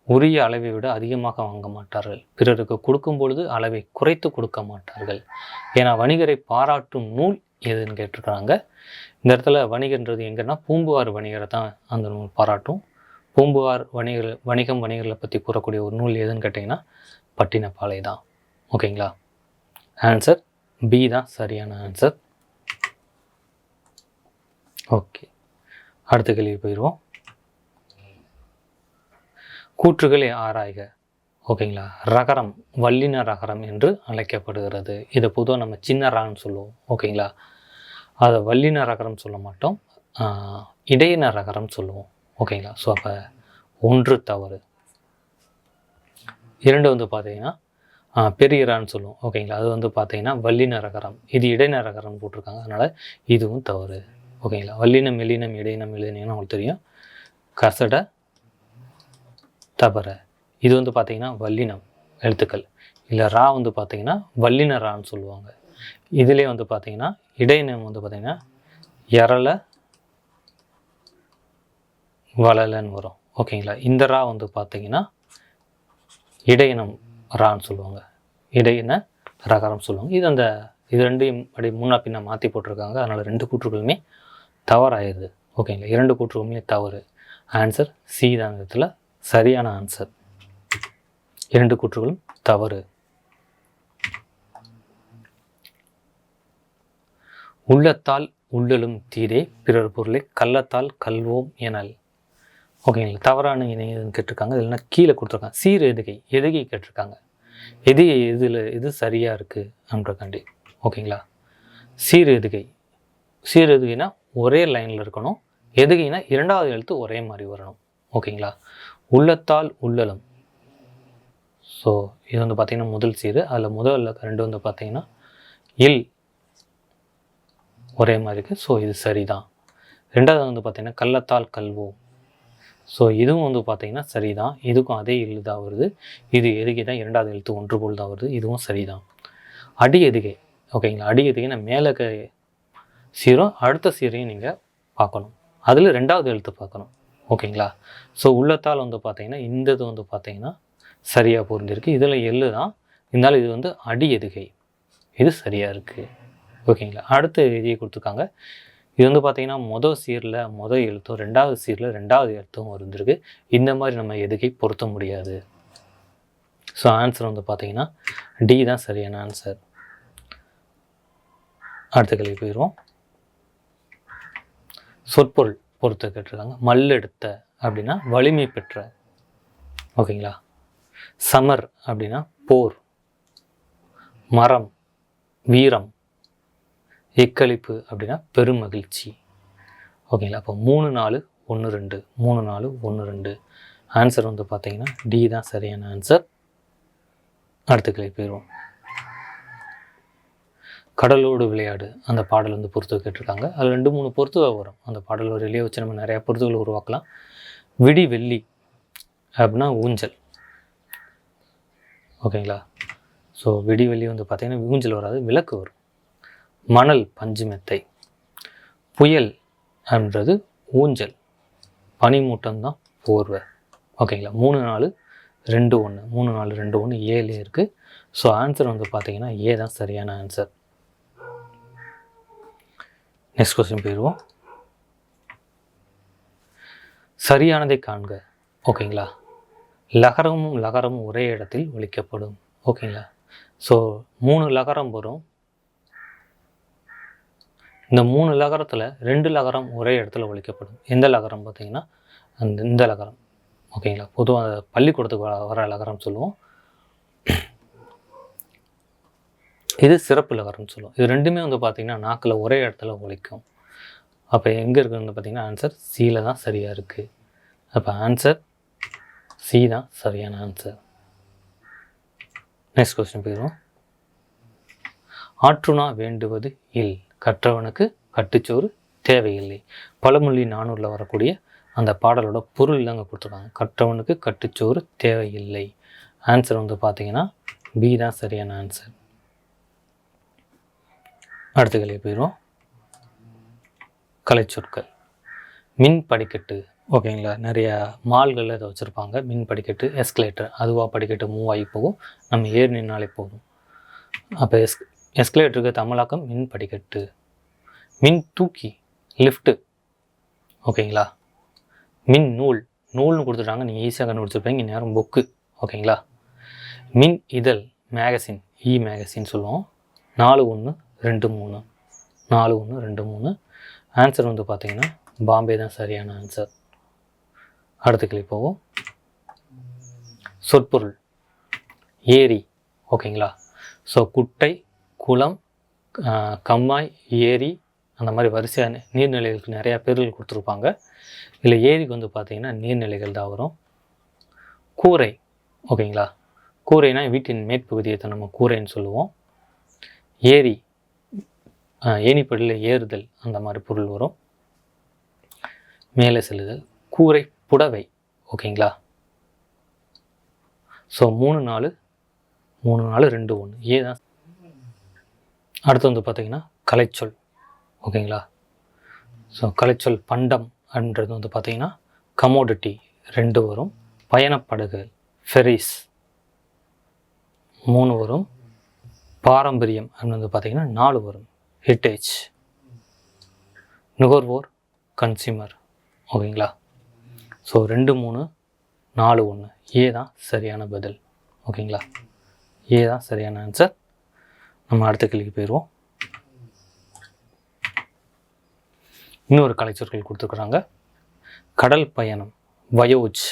உரிய அளவை விட அதிகமாக வாங்க மாட்டார்கள். பிறருக்கு கொடுக்கும் பொழுது அளவை குறைத்து கொடுக்க மாட்டார்கள். ஏன்னா வணிகரை பாராட்டும் நூல் எதுன்னு கேட்டிருக்கிறாங்க. இந்த இடத்துல வணிகன்றது எங்கன்னா பூம்புகார் வணிகரை தான் அந்த நூல் பாராட்டும். பூம்புகார் வணிகர்களை பற்றி கூறக்கூடிய ஒரு நூல் எதுன்னு கேட்டிங்கன்னா பட்டினப்பாலை தான். ஓகேங்களா. ஆன்சர் பி தான் சரியான ஆன்சர். ஓகே. அடுத்த கேள்வி போயிடுவோம். கூற்றுகளை ஆராய்க. ஓகேங்களா. ரகரம் வல்லின ரகரம் என்று அழைக்கப்படுகிறது. இதை பொதுவாக நம்ம சின்ன ரான்னு சொல்லுவோம். ஓகேங்களா. அதை வல்லின ரகரம் சொல்ல மாட்டோம், இடையின ரகரம் சொல்லுவோம். ஓகேங்களா. ஸோ அப்போ 1 தவறு. 2 வந்து பார்த்தீங்கன்னா பெரிய ரான்னு சொல்லுவோம். ஓகேங்களா. அது வந்து பார்த்தீங்கன்னா வல்லின ரகரம். இது இடையின ரகரம் போட்டிருக்காங்க. அதனால் இதுவும் தவறு. ஓகேங்களா. வல்லினம் மெல்லினம் இடையினம் எழுதினீங்கன்னா உங்களுக்கு தெரியும். கசட தபர இது வந்து பார்த்தீங்கன்னா வல்லினம் எழுத்துக்கள். இல்லை ரா வந்து பார்த்தீங்கன்னா வல்லின ரான்னு சொல்லுவாங்க. இதிலே வந்து பார்த்தீங்கன்னா இடையினம் வந்து பார்த்தீங்கன்னா எரல வளலன்னு வரும். ஓகேங்களா. இந்த ரா வந்து பார்த்தீங்கன்னா இடையினம் ரான்னு சொல்லுவாங்க. இடையின ரகரம் சொல்லுவாங்க. இது ரெண்டையும் அப்படி முன்னா பின்ன மாற்றி போட்டிருக்காங்க. அதனால் 2 கூற்றுகளுமே தவறாயிருது. ஓகேங்களா. 2 கூற்றுகளுமே தவறு. ஆன்சர் சி தான் இடத்துல சரியான ஆன்சர். 2 கூற்றுகளும் தவறு. உள்ளத்தால் உள்ளலும் தீதே பிறர் பொருளை கள்ளத்தால் கல்வோம் எனல். ஓகேங்களா. தவறான இணை எதுன்னு கேட்டிருக்காங்க. இல்லைன்னா கீழே கொடுத்துருக்காங்க. சீர் எதுகை எதுகை கேட்டிருக்காங்க. எதுகை இது சரியாக இருக்குது அப்படின்றக்காண்டி. ஓகேங்களா. சீர் எதுகை சீர் எதுகைனா ஒரே லைனில் இருக்கணும். எதுகைனா இரண்டாவது எழுத்து ஒரே மாதிரி வரணும். ஓகேங்களா. உள்ளத்தால் உள்ளலம். ஸோ இது வந்து பார்த்திங்கன்னா முதல் சீர். அதில் முதல் ரெண்டு வந்து பார்த்திங்கன்னா இல் ஒரே மாதிரி இருக்குது. ஸோ இது சரிதான். ரெண்டாவது வந்து பார்த்திங்கன்னா கள்ளத்தால் கல்வோம். ஸோ இதுவும் வந்து பார்த்திங்கன்னா சரிதான். இதுக்கும் அதே இல் தான் வருது. இது எதுகை தான், இரண்டாவது எழுத்து ஒன்று போல் தான் வருது. இதுவும் சரிதான். அடி எதுகை. ஓகேங்களா. அடி எதுகை நான் மேலே சீரும் அடுத்த சீரையும் நீங்கள் பார்க்கணும். அதில் ரெண்டாவது எழுத்து பார்க்கணும். ஓகேங்களா. ஸோ உள்ளத்தால் வந்து பார்த்திங்கன்னா இந்த இது வந்து பார்த்திங்கன்னா சரியாக பொருந்திருக்கு. இதில் எள்ளு தான் இருந்தாலும் இது வந்து அடி எதுகை. இது சரியாக இருக்குது. ஓகேங்களா. அடுத்த எதியை கொடுத்துருக்காங்க. இது வந்து பார்த்திங்கன்னா மொதல் சீரில் மொதல் எழுத்தும் ரெண்டாவது சீரில் ரெண்டாவது எழுத்தும் இருந்திருக்கு. இந்த மாதிரி நம்ம எதுகை பொருத்த முடியாது. ஸோ ஆன்சர் வந்து பார்த்திங்கன்னா டி தான் சரியான ஆன்சர். அடுத்த கேள்வி போயிடுவோம். சொற்பொருள் பொறுத்து கேட்டிருக்காங்க. மல்லெடுத்த அப்படின்னா வலிமை பெற்ற. ஓகேங்களா. சமர் அப்படின்னா போர். மரம் வீரம். எக்களிப்பு அப்படின்னா பெருமகிழ்ச்சி. ஓகேங்களா. அப்போ 3 4 1 2 3 4 1 2 ஆன்சர் வந்து பார்த்தீங்கன்னா டி தான் சரியான ஆன்சர். அடுத்த கேள்வி போயிடுவோம். கடலோடு விளையாடு அந்த பாடல் வந்து பொறுத்து கேட்டிருக்காங்க. அதில் 2 3 பொறுத்துவை வரும். அந்த பாடல் வரையிலே வச்சு நம்ம நிறையா பொறுத்துகள் உருவாக்கலாம். விடி வெள்ளி அப்படின்னா ஊஞ்சல். ஓகேங்களா. ஸோ விடி வெள்ளி வந்து பார்த்திங்கன்னா ஊஞ்சல் வராது, விளக்கு வரும். மணல் பஞ்சு மெத்தை. புயல் அப்படின்றது ஊஞ்சல். பனிமூட்டம் தான் போர்வை. ஓகேங்களா. 3 4 2 1 3 4 2 1 ஏழு இருக்குது. ஸோ ஆன்சர் வந்து பார்த்திங்கன்னா ஏ தான் சரியான ஆன்சர். நெக்ஸ்ட் கொஸ்டின் போயிடுவோம். சரியானதை காண்க. ஓகேங்களா. லகரமும் லகரமும் ஒரே இடத்தில் ஒலிக்கப்படும். ஓகேங்களா. ஸோ 3 லகரம் வரும். இந்த 3 லகரத்தில் 2 லகரம் ஒரே இடத்துல ஒலிக்கப்படும். எந்த லகரம் பார்த்திங்கன்னா இந்த லகரம். ஓகேங்களா. பொதுவாக பள்ளிக்கூடத்துக்கு வர லகரம் சொல்லுவோம். இது சிறப்பு லகரம்னு சொல்லுவோம். இது ரெண்டுமே வந்து பார்த்திங்கன்னா நாக்கில் ஒரே இடத்துல ஒலிக்கும். அப்போ எங்கே இருக்குதுன்னு பார்த்திங்கன்னா ஆன்சர் சியில் தான் சரியாக இருக்குது. அப்போ ஆன்சர் சி தான் சரியான ஆன்சர். நெக்ஸ்ட் கொஸ்டின் போயிடுவோம். ஆற்றுணா வேண்டுவது இல். கற்றவனுக்கு கட்டுச்சோறு தேவையில்லை. பழமொழி 400 வரக்கூடிய அந்த பாடலோட பொருள் தாங்க கொடுத்துருக்காங்க. கற்றவனுக்கு கட்டுச்சோறு தேவையில்லை. ஆன்சர் வந்து பார்த்திங்கன்னா பி தான் சரியான ஆன்சர். அடுத்த கேள்வி போயிடுவோம். கலைச்சொற்கள். மின் படிக்கட்டு. ஓகேங்களா. நிறையா மால்களில் இதை வச்சுருப்பாங்க. மின் படிக்கட்டு, எஸ்கலேட்டர். அதுவாக படிக்கட்டு மூவ் ஆகி போகும். நம்ம ஏறி நின்னாலே போதும். அப்போ எஸ்கலேட்டருக்கு தமிழாக்கம் மின் படிக்கட்டு. மின் தூக்கி லிஃப்ட்டு. ஓகேங்களா. மின் நூல் நூல்னு கொடுத்துட்டாங்க. நீங்கள் ஈஸியாக கண்டுபிடிச்சிருப்பீங்க. நேரம் புக்கு. ஓகேங்களா. மின் இதழ் மேகசின், இ மேகசின் சொல்லுவோம். 4 1 2 3 4 1 2 3 ஆன்சர் வந்து பார்த்திங்கன்னா பாம்பே தான் சரியான ஆன்சர். அடுத்த கேள்வி போவோம். சொற்பொருள். ஏரி. ஓகேங்களா. ஸோ குட்டை, குளம், கம்மாய், ஏரி அந்த மாதிரி வரிசையான நீர்நிலைகளுக்கு நிறையா பேர்கள் கொடுத்துருப்பாங்க. இல்லை ஏரிக்கு வந்து பார்த்திங்கன்னா நீர்நிலைகள் தான் வரும். கூரை. ஓகேங்களா. கூரைனா வீட்டின் மேற்பகுதியை தான் நம்ம கூரைன்னு சொல்லுவோம். ஏரி ஏணிப்படியில் ஏறுதல் அந்த மாதிரி பொருள் வரும். மேலே செல்லுதல். கூரை புடவை. ஓகேங்களா. ஸோ 3 4 2 1 ஏ தான். அடுத்து வந்து பார்த்திங்கன்னா கலைச்சொல். ஓகேங்களா. ஸோ கலைச்சொல். பண்டம் அப்படின்றது வந்து பார்த்திங்கன்னா கமோடிட்டி 2 வரும். பயணப்படகு ஃபெரிஸ் 3 வரும். பாரம்பரியம் அப்படின்னு வந்து பார்த்திங்கன்னா 4 வரும். ஹெரிட்டேஜ். நுகர்வோர் கன்சியூமர். ஓகேங்களா. ஸோ 2 3 4 1 ஏ தான் சரியான பதில். ஓகேங்களா. ஏ தான் சரியான ஆன்சர். நம்ம அடுத்த கேள்விக்கு போயிடுவோம். இன்னொரு கலைச்சொற்கள் கொடுத்துருக்குறாங்க. கடல் பயணம், வயோஜ்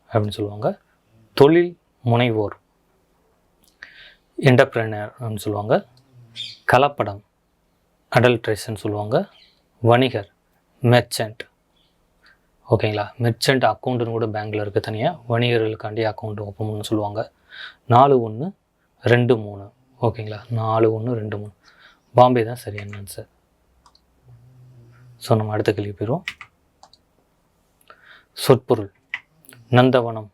அப்படின்னு சொல்லுவாங்க. தொழில் முனைவோர், என்டர்பிரனர் அப்படின்னு சொல்லுவாங்க. கலப்படம், அடல்ட்ரேஷன் சொல்லுவாங்க. வணிகர், மெர்ச்சன்ட். ஓகேங்களா, மெர்ச்சன்ட் அக்கௌண்ட்டுன்னு கூட பேங்க்கில் இருக்க தனியாக, வணிகர்களுக்காண்டி அக்கௌண்ட் ஓப்பன் பண்ணு சொல்லுவாங்க. 4123. ஓகேங்களா, 4123. பாம்பே தான் சரியான ஆன்சர். ஸோ நம்ம அடுத்த கேள்வி போயிடுவோம். சொற்பொருள்: நந்தவனம்,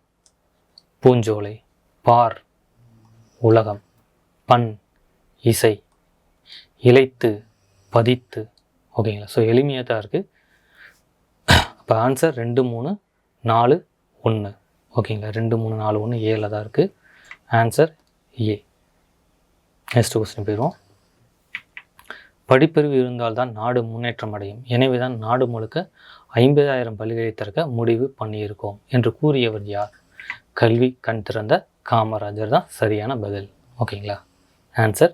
பூஞ்சோலை, பார், உலகம், பண், இசை, இளைத்து, பதித்து. ஓகேங்களா, ஸோ எளிமையாக தான் இருக்குது. அப்போ ஆன்சர் 2 3 4 1. ஓகேங்களா, 2 3 4 1 ஏல தான் இருக்குது. Answer A. நெக்ஸ்ட் கொஸ்டின் போயிடுவோம். படிப்பறிவு இருந்தால்தான் நாடு முன்னேற்றம் அடையும், எனவே தான் நாடு முழுக்க 50,000 பள்ளிகளை திறக்க முடிவு பண்ணியிருக்கோம் என்று கூறியவர் யார்? கல்வி கண் திறந்த காமராஜர் தான் சரியான பதில். ஓகேங்களா, ஆன்சர்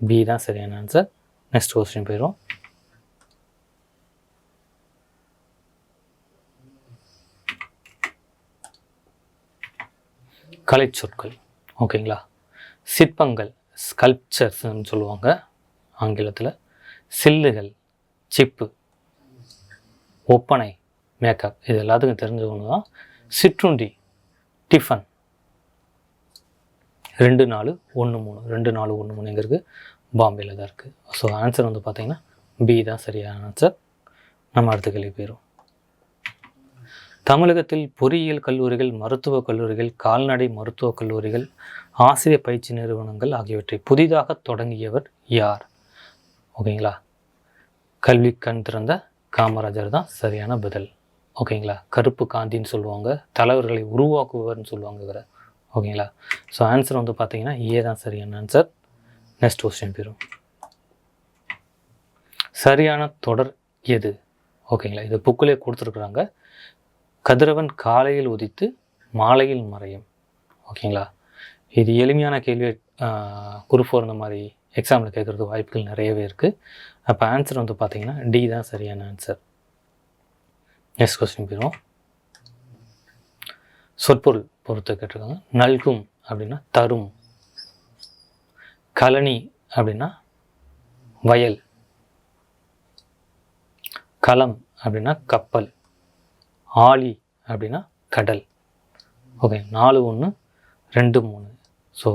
பி தான் சரியான ஆன்சர். நெக்ஸ்ட் கொஸ்டின் போயிடுவோம். கலை சொற்கள். ஓகேங்களா, சிற்பங்கள், ஸ்கல்ப்சர்ஸ்ன்னு சொல்லுவாங்க ஆங்கிலத்தில். சில்லுகள், சிப்பு. ஒப்பனை, மேக்கப். இது எல்லாத்துக்கும் தெரிஞ்ச ஒன்று தான். சிற்றுண்டி, டிஃபன். 2 4 1 3. 2 4 1 3 எங்கே இருக்குது? பாம்பேயில் தான் இருக்குது. ஸோ ஆன்சர் வந்து பார்த்திங்கன்னா பி தான் சரியான ஆன்சர். நம்ம அடுத்த கேள்வி போயிடும். தமிழகத்தில் பொறியியல் கல்லூரிகள், மருத்துவக் கல்லூரிகள், கால்நடை மருத்துவக் கல்லூரிகள், ஆசிரியர் பயிற்சி நிறுவனங்கள் ஆகியவற்றை புதிதாக தொடங்கியவர் யார்? ஓகேங்களா, கல்வி கண் திறந்த காமராஜர் தான் சரியான பதில். ஓகேங்களா, கருப்பு காந்தின்னு சொல்லுவாங்க, தலைவர்களை உருவாக்குவர்னு சொல்லுவாங்க இவரை. ஓகேங்களா, ஸோ ஆன்சர் வந்து பார்த்தீங்கன்னா ஏ தான் சரியான ஆன்சர். நெக்ஸ்ட் கொஸ்டின் போயிடும். சரியான தொடர் எது? ஓகேங்களா, இது புக்கிலே கொடுத்துருக்குறாங்க. கதிரவன் காலையில் உதித்து மாலையில் மறையும். ஓகேங்களா, இது எளிமையான கேள்வி. குரூப் 4 இந்த மாதிரி எக்ஸாமில் கேட்குறது வாய்ப்புகள் நிறையவே இருக்குது. அப்போ ஆன்சர் வந்து பார்த்தீங்கன்னா டி தான் சரியான ஆன்சர். நெக்ஸ்ட் கொஸ்டின் போயிடுவோம். சொற்பொருள் பொறுத்து கேட்டிருக்காங்க. நல்கும் அப்படின்னா தரும். கழனி அப்படின்னா வயல். களம் அப்படின்னா கப்பல். ஆழி அப்படின்னா கடல். ஓகே, 4 1 2 3. ஸோ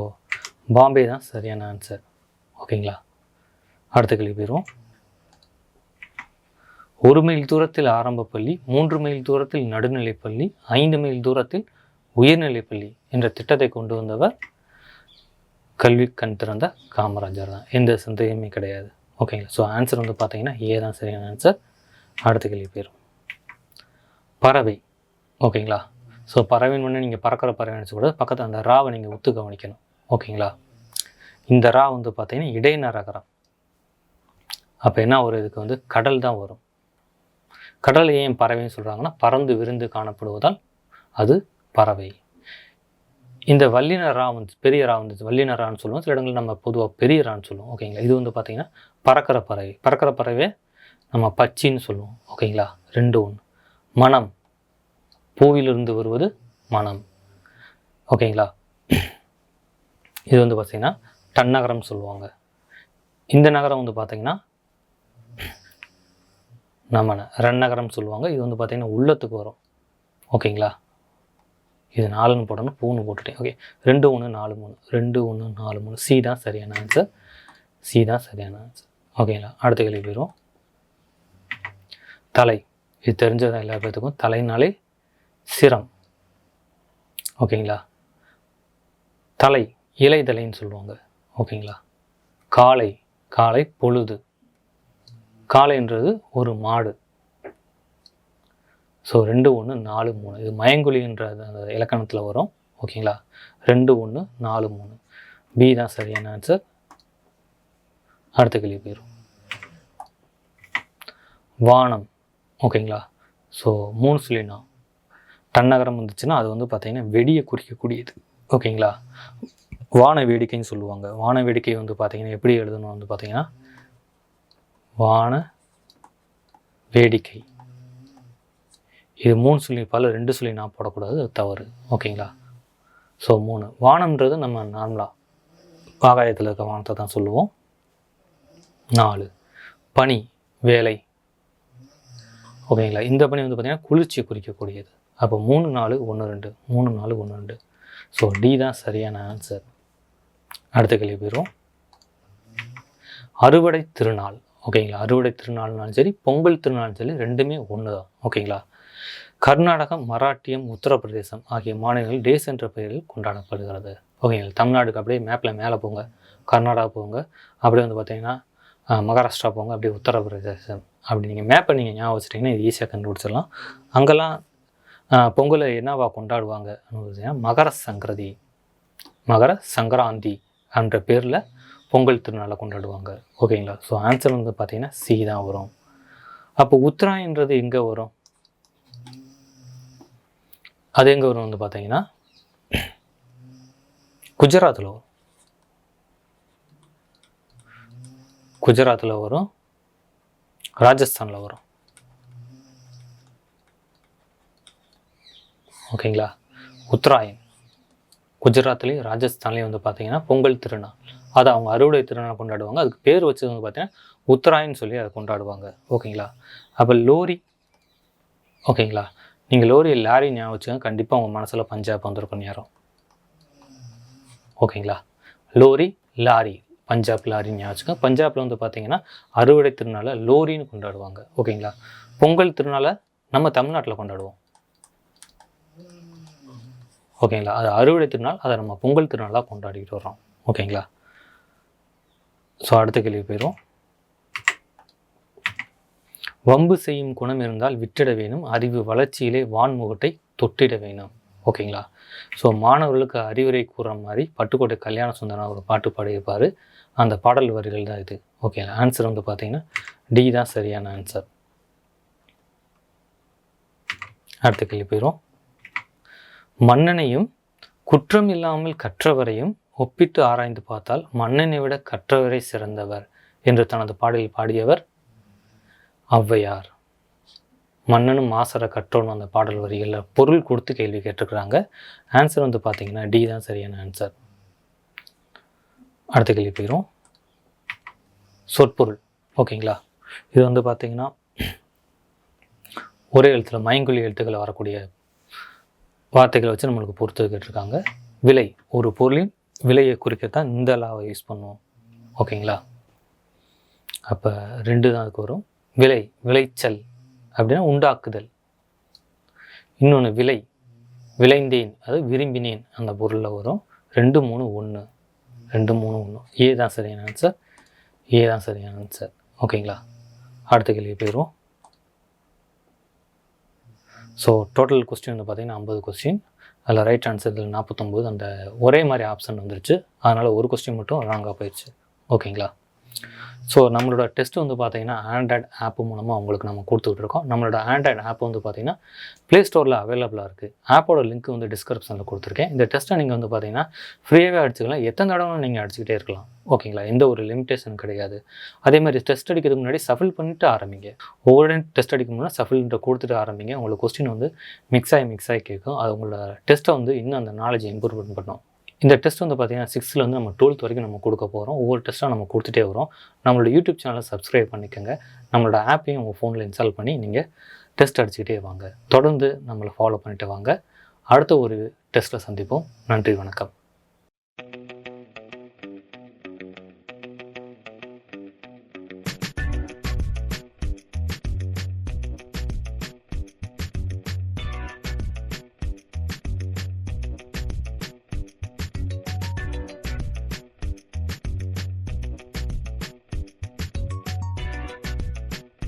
பாம்பே தான் சரியான ஆன்சர். ஓகேங்களா, அடுத்த கேள்வி போயிடுவோம். 1 மைல் தூரத்தில் ஆரம்ப பள்ளி, 3 மைல் தூரத்தில் நடுநிலைப்பள்ளி, 5 மைல் தூரத்தில் உயர்நிலைப்பள்ளி என்ற திட்டத்தை கொண்டு வந்தவர் கல்வி கண் திறந்த காமராஜர் தான். எந்த சந்தேகமே கிடையாது. ஓகேங்களா, ஸோ ஆன்சர் வந்து பார்த்தீங்கன்னா ஏ தான் சரியான ஆன்சர். அடுத்த கேள்வி போயிடும். பறவை. ஓகேங்களா, ஸோ பறவைன்னு ஒன்று நீங்கள் பறக்கிற பறவை நினச்சக்கூடாது, பக்கத்தில் அந்த ராவை நீங்கள் ஒத்து கவனிக்கணும். ஓகேங்களா, இந்த ரா வந்து பார்த்தீங்கன்னா இடைநரகரம். அப்போ என்ன ஒரு இதுக்கு வந்து கடல் தான் வரும். கடல் ஏன் பறவைன்னு சொல்கிறாங்கன்னா பறந்து விரிந்து காணப்படுவதால் அது பறவை. இந்த வல்லினரா வந்து பெரிய ரா வந்து வல்லினரான்னு சொல்லுவோம். சில இடங்களில் நம்ம பொதுவாக பெரிய ரான்னு சொல்லுவோம். ஓகேங்களா, இது வந்து பார்த்திங்கன்னா பறக்கிற பறவை. பறக்கிற பறவை நம்ம பச்சின்னு சொல்லுவோம். ஓகேங்களா, 2 1. மனம், பூவிலிருந்து வருவது மனம். ஓகேங்களா, இது வந்து பார்த்திங்கன்னா தன்னகரம் சொல்லுவாங்க. இந்த நகரம் வந்து பார்த்திங்கன்னா நம்ம ரன்னகரம் சொல்லுவாங்க. இது வந்து பார்த்திங்கன்னா உள்ளத்துக்கு வரும். ஓகேங்களா, இது 4ன்னு போடணும், பூன்னு போட்டுட்டேன். ஓகே, 2 1 4 3. 2 1 4 3. சி தான் சரியான ஆன்சர். சி தான் சரியான ஆன்சர். ஓகேங்களா, அடுத்த கேள்வி போயிடும். தலை. இது தெரிஞ்சதான் எல்லா பேர்த்துக்கும். தலைனாலே சிரம். ஓகேங்களா, தலை இலைதலைன்னு சொல்லுவாங்க. ஓகேங்களா, காலை, காலை பொழுது. காலைன்றது ஒரு மாடு. ஸோ 2 1 4 3. இது மயங்குழின்ற அந்த இலக்கணத்தில் வரும். ஓகேங்களா, 2 1 4 3. பி தான் சரியான ஆன்சர். அடுத்த கேள்வி போயிடும். வானம். ஓகேங்களா, ஸோ 3 சொல்லினா தன்னகரம் வந்துச்சுன்னா அது வந்து பார்த்திங்கன்னா வெடியை குறிக்கக்கூடியது. ஓகேங்களா, வான வேடிக்கைன்னு சொல்லுவாங்க. வான வேடிக்கை வந்து பார்த்திங்கன்னா எப்படி எழுதணும் வந்து பார்த்திங்கன்னா வான வேடிக்கை இது 3 சொல்லியிருப்பால் 2 சொல்லி நான் போடக்கூடாது, அது தவறு. ஓகேங்களா? ஸோ 3. வானம்ன்றது நம்ம நார்மலாக ஆகாயத்தில் இருக்க வானத்தை தான் சொல்லுவோம். 4. பனி, வேலை. ஓகேங்களா? இந்த பனி வந்து பார்த்திங்கன்னா குளிர்ச்சியை குறிக்கக்கூடியது. அப்போ 3, 4, 1, 2. 3, 4, 1, 2. ஸோ டி தான் சரியான ஆன்சர். அடுத்த கேள்வி போயிடுவோம். அறுவடை திருநாள். ஓகேங்களா? அறுவடை திருநாள்னாலும் சரி, பொங்கல் திருநாளும் சரி, ரெண்டுமே ஒன்று தான். ஓகேங்களா? கர்நாடகம், மராட்டியம், உத்தரப்பிரதேசம் ஆகிய மாநிலங்கள் டேஸ் என்ற பெயரில் கொண்டாடப்படுகிறது. ஓகேங்களா? தமிழ்நாடுக்கு அப்படியே மேப்பில் மேலே போங்க, கர்நாடகா போங்க, அப்படியே வந்து பார்த்திங்கன்னா மகாராஷ்டிரா போங்க, அப்படியே உத்தரப்பிரதேசம். அப்படி நீங்கள் மேப்பை நீங்கள் ஞாபகம் வச்சுட்டிங்கன்னா இது ஈஸியாக கண்டுபிடிச்சிடலாம். அங்கெல்லாம் பொங்கலை என்னவா கொண்டாடுவாங்க பார்த்தீங்கன்னா மகர சங்கராந்தி என்ற பேரில் பொங்கல் திருநாளை கொண்டாடுவாங்க. ஓகேங்களா? ஸோ ஆன்சர் வந்து பார்த்திங்கன்னா சி தான் வரும். அப்போ உத்தராயன்றது எங்கே வரும்? அது எங்கே வரும் வந்து பார்த்தீங்கன்னா குஜராத்தில் வரும். குஜராத்தில் வரும், ராஜஸ்தானில் வரும். ஓகேங்களா? உத்தராயன் குஜராத்லேயும் ராஜஸ்தான்லேயும் வந்து பார்த்தீங்கன்னா பொங்கல் திருநாள், அதை அவங்க அறுவடை திருநாள் கொண்டாடுவாங்க. அதுக்கு பேர் வச்சது வந்து பார்த்தீங்கன்னா உத்தராயன் சொல்லி அதை கொண்டாடுவாங்க. ஓகேங்களா? அப்போ லோரி. ஓகேங்களா? நீங்கள் லாரி ஞாபகம் வச்சுக்கோங்க, கண்டிப்பாக உங்கள் மனசில் பஞ்சாப் வந்திருக்கும் நேரம். ஓகேங்களா? லாரி, பஞ்சாப் லாரி ஞாபகம் வச்சுக்கோங்க. பஞ்சாபில் வந்து பார்த்தீங்கன்னா அறுவடை திருநாளை லோரின்னு கொண்டாடுவாங்க. ஓகேங்களா? பொங்கல் திருநாளை நம்ம தமிழ்நாட்டில் கொண்டாடுவோம். ஓகேங்களா? அது அறுவடை திருநாள், அதை நம்ம பொங்கல் திருநாளாக கொண்டாடிக்கிட்டு வரோம். ஓகேங்களா? ஸோ அடுத்த கேள்வி போயிடும். வம்பு செய்யும் குணம் இருந்தால் விட்டிட வேணும், அறிவு வளர்ச்சியிலே வான்முகட்டை தொட்டிட வேணும். ஓகேங்களா? ஸோ மாணவர்களுக்கு அறிவுரை கூறுற மாதிரி பட்டுக்கோட்டை கல்யாண சுந்தரம் ஒரு பாட்டு பாடியிருப்பார். அந்த பாடல் வரிகள் தான் இது. ஓகேங்களா? ஆன்சர் வந்து பார்த்தீங்கன்னா டி தான் சரியான ஆன்சர். அடுத்த கேள்வி போயிடும். மன்னனையும் குற்றம் இல்லாமல் கற்றவரையும் ஒப்பிட்டு ஆராய்ந்து பார்த்தால் மன்னனை விட கற்றவரை சிறந்தவர் என்று தனது பாடலில் பாடியவர் ஔவையார். மன்னனும் மாசற கற்றோன்னு அந்த பாடல் வரிகளில் பொருள் கொடுத்து கேள்வி கேட்டிருக்கிறாங்க. ஆன்சர் வந்து பார்த்தீங்கன்னா டி தான் சரியான ஆன்சர். அடுத்த கேள்வி போயிடும். சொற்பொருள். ஓகேங்களா? இது வந்து பார்த்தீங்கன்னா ஒரே எழுத்தில் மைங்குழி எழுத்துக்களை வரக்கூடிய வார்த்தைகளை வச்சு நம்மளுக்கு பொறுத்து கேட்டிருக்காங்க. விலை, ஒரு பொருளின் விலையை குறிக்கத்தான் இந்த லாவை யூஸ் பண்ணுவோம். ஓகேங்களா? அப்போ 2 தான் அதுக்கு வரும். விலை, விளைச்சல் அப்படின்னா உண்டாக்குதல். இன்னொன்று விலை, விளைந்தேன், அது விரும்பினேன் அந்த பொருளில் வரும். 2, 3, 1. 2, 3, 1. ஏ தான் சரியான ஆன்சர். ஏ தான் சரியான ஆன்சர். ஓகேங்களா? அடுத்த கேள்வி போயிடுவோம். ஸோ டோட்டல் கொஸ்டின் வந்து பார்த்திங்கன்னா 50 கொஸ்டின். அதில் ரைட் ஆன்சர் இதில் 49. அந்த ஒரே மாதிரி ஆப்ஷன் வந்துருச்சு. அதனால் ஒரு கொஸ்டின் மட்டும் ராங்காக போயிடுச்சு. ஓகேங்களா? ஸோ நம்மளோட டெஸ்ட் வந்து பார்த்திங்கன்னா ஆண்ட்ராய்டு ஆப் மூலமாக உங்களுக்கு நம்ம கொடுத்துட்ருக்கோம். நம்மளோட ஆண்ட்ராய்டு ஆப் வந்து பார்த்திங்கன்னா ப்ளே ஸ்டோரில் அவைலபிளாக இருக்குது. ஆப்போட லிங்க் வந்து டிஸ்கிரிப்ஷனில் கொடுத்துருக்கேன். இந்த டெஸ்ட்டை நீங்கள் வந்து பார்த்திங்கன்னா ஃப்ரீயாகவே அடிச்சுக்கலாம். எத்தனை தடவை நீங்கள் அடிச்சுக்கிட்டே இருக்கலாம். ஓகேங்களா? எந்த ஒரு லிமிட்டேஷன் கிடையாது. அதே மாதிரி டெஸ்ட் அடிக்கிறதுக்கு முன்னாடி சஃபில் பண்ணிவிட்டு ஆரம்பிங்க. ஒவ்வொரு டெஸ்ட் அடிக்கும் முன்னாடி சஃபில்ன்ற கொடுத்துட்டு ஆரம்பிங்க. உங்களுக்கு கொஸ்டின் வந்து மிக்ஸ் ஆகி கேட்கும். அது உங்களோட டெஸ்ட்டை வந்து இன்னும் அந்த நாலேஜ் இம்ப்ரூவ்மெண்ட் பண்ணும். இந்த டெஸ்ட் வந்து பார்த்திங்கன்னா 6th நம்ம 12th வரைக்கும் நம்ம கொடுக்க போகிறோம். ஒவ்வொரு டெஸ்ட்டாக நம்ம கொடுத்துட்டே வரோம். நம்மளோட யூடியூப் சேனலை சப்ஸ்கிரைப் பண்ணிக்கோங்க. நம்மளோட ஆப்பையும் உங்கள் ஃபோனில் இன்ஸ்டால் பண்ணி நீங்கள் டெஸ்ட் அடிச்சுக்கிட்டே வாங்க. தொடர்ந்து நம்மளை ஃபாலோ பண்ணிட்டு வாங்க. அடுத்த ஒரு டெஸ்ட்டில் சந்திப்போம். நன்றி, வணக்கம்.